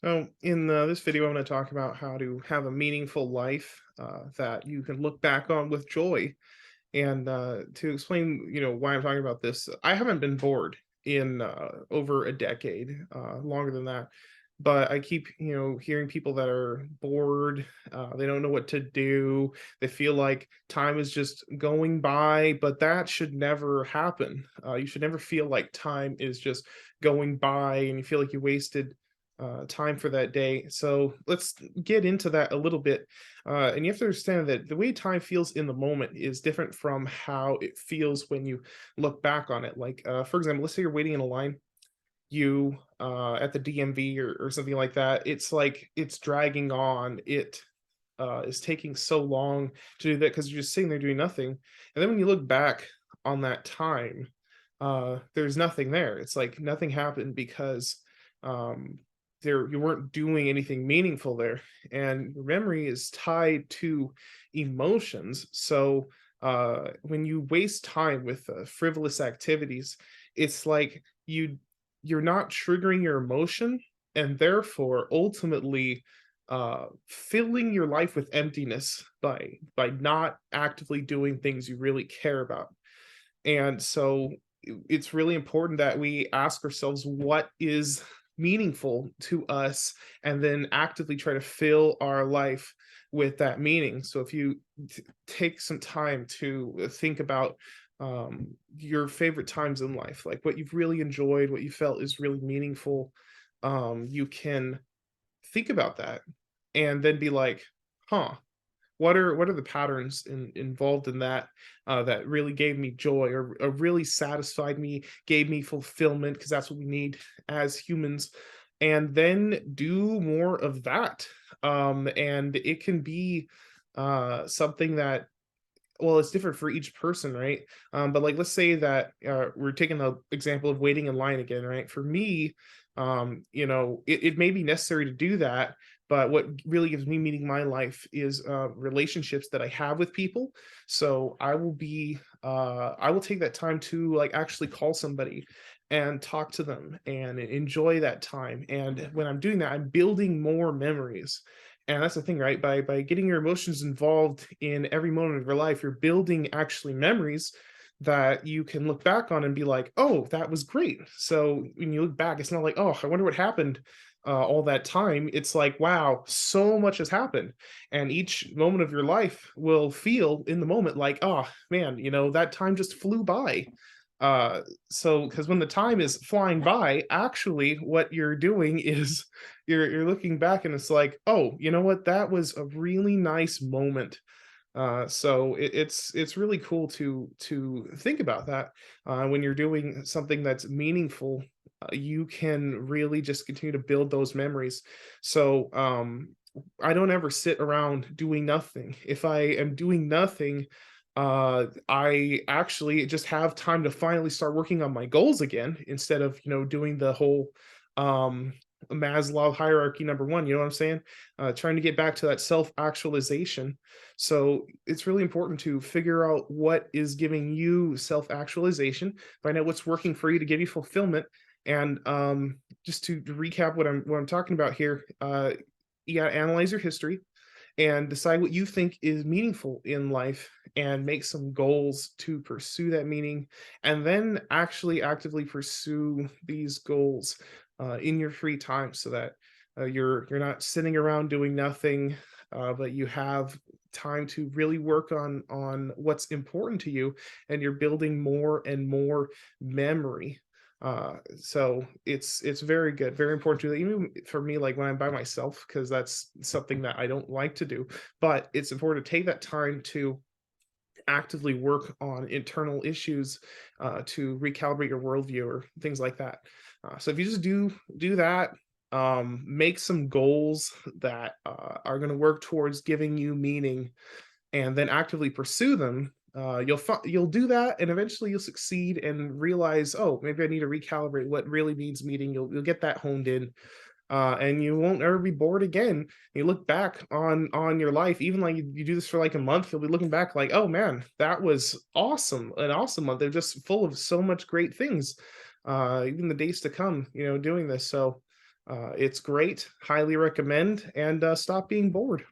So, in this video, I'm going to talk about how to have a meaningful life that you can look back on with joy. And to explain, why I'm talking about this, I haven't been bored in over a decade, longer than that. But I keep, hearing people that are bored. They don't know what to do. They feel like time is just going by, but that should never happen. You should never feel like time is just going by and you feel like you wasted time for that day. So let's get into that a little bit. And you have to understand that the way time feels in the moment is different from how it feels when you look back on it. Like, for example, let's say you're waiting in a line, you at the DMV or something like that. It's like it's dragging on. It is taking so long to do that because you're just sitting there doing nothing. And then when you look back on that time, there's nothing there. It's like nothing happened because um, there you weren't doing anything meaningful there, and your memory is tied to emotions. So when you waste time with frivolous activities, it's like you're not triggering your emotion, and therefore ultimately filling your life with emptiness by not actively doing things you really care about. And so it's really important that we ask ourselves what is meaningful to us and then actively try to fill our life with that meaning. So if you take some time to think about your favorite times in life, like what you've really enjoyed, what you felt is really meaningful, you can think about that and then be like, huh, what are the patterns involved in that that really gave me joy or really satisfied me, gave me fulfillment, because that's what we need as humans, and then do more of that. And it can be something that, well, it's different for each person, right? But like, let's say that we're taking the example of waiting in line again, right? For me, it may be necessary to do that, but what really gives me meaning in my life is relationships that I have with people. So I will take that time to like actually call somebody and talk to them and enjoy that time. And when I'm doing that, I'm building more memories. And that's the thing, right? By getting your emotions involved in every moment of your life, you're building actually memories that you can look back on and be like, "Oh, that was great." So when you look back, it's not like, "Oh, I wonder what happened all that time." It's like, "Wow, so much has happened." And each moment of your life will feel in the moment like, "Oh, man, that time just flew by." Uh, so because when the time is flying by, actually what you're doing is you're looking back and it's like, "Oh, you know what? That was a really nice moment." So it's really cool to think about that when you're doing something that's meaningful. You can really just continue to build those memories. So I don't ever sit around doing nothing. If I am doing nothing, I actually just have time to finally start working on my goals again instead of doing the whole um Maslow hierarchy number one. You know what I'm saying? Trying to get back to that self actualization. So it's really important to figure out what is giving you self-actualization, find out what's working for you to give you fulfillment. And just to recap what I'm talking about here, you gotta analyze your history and decide what you think is meaningful in life and make some goals to pursue that meaning, and then actually actively pursue these goals in your free time so that you're not sitting around doing nothing, but you have time to really work on what's important to you, and you're building more and more memory. So it's very good, very important to even for me, like when I'm by myself, because that's something that I don't like to do. But it's important to take that time to actively work on internal issues to recalibrate your worldview or things like that. So if you just do that, make some goals that are going to work towards giving you meaning, and then actively pursue them, you'll do that, and eventually you'll succeed and realize, oh, maybe I need to recalibrate what really means meaning. You'll get that honed in, and you won't ever be bored again. You look back on your life, even like you do this for like a month, you'll be looking back like, oh man, that was awesome, an awesome month. They're just full of so much great things. Even the days to come, doing this. So It's great, highly recommend, and stop being bored.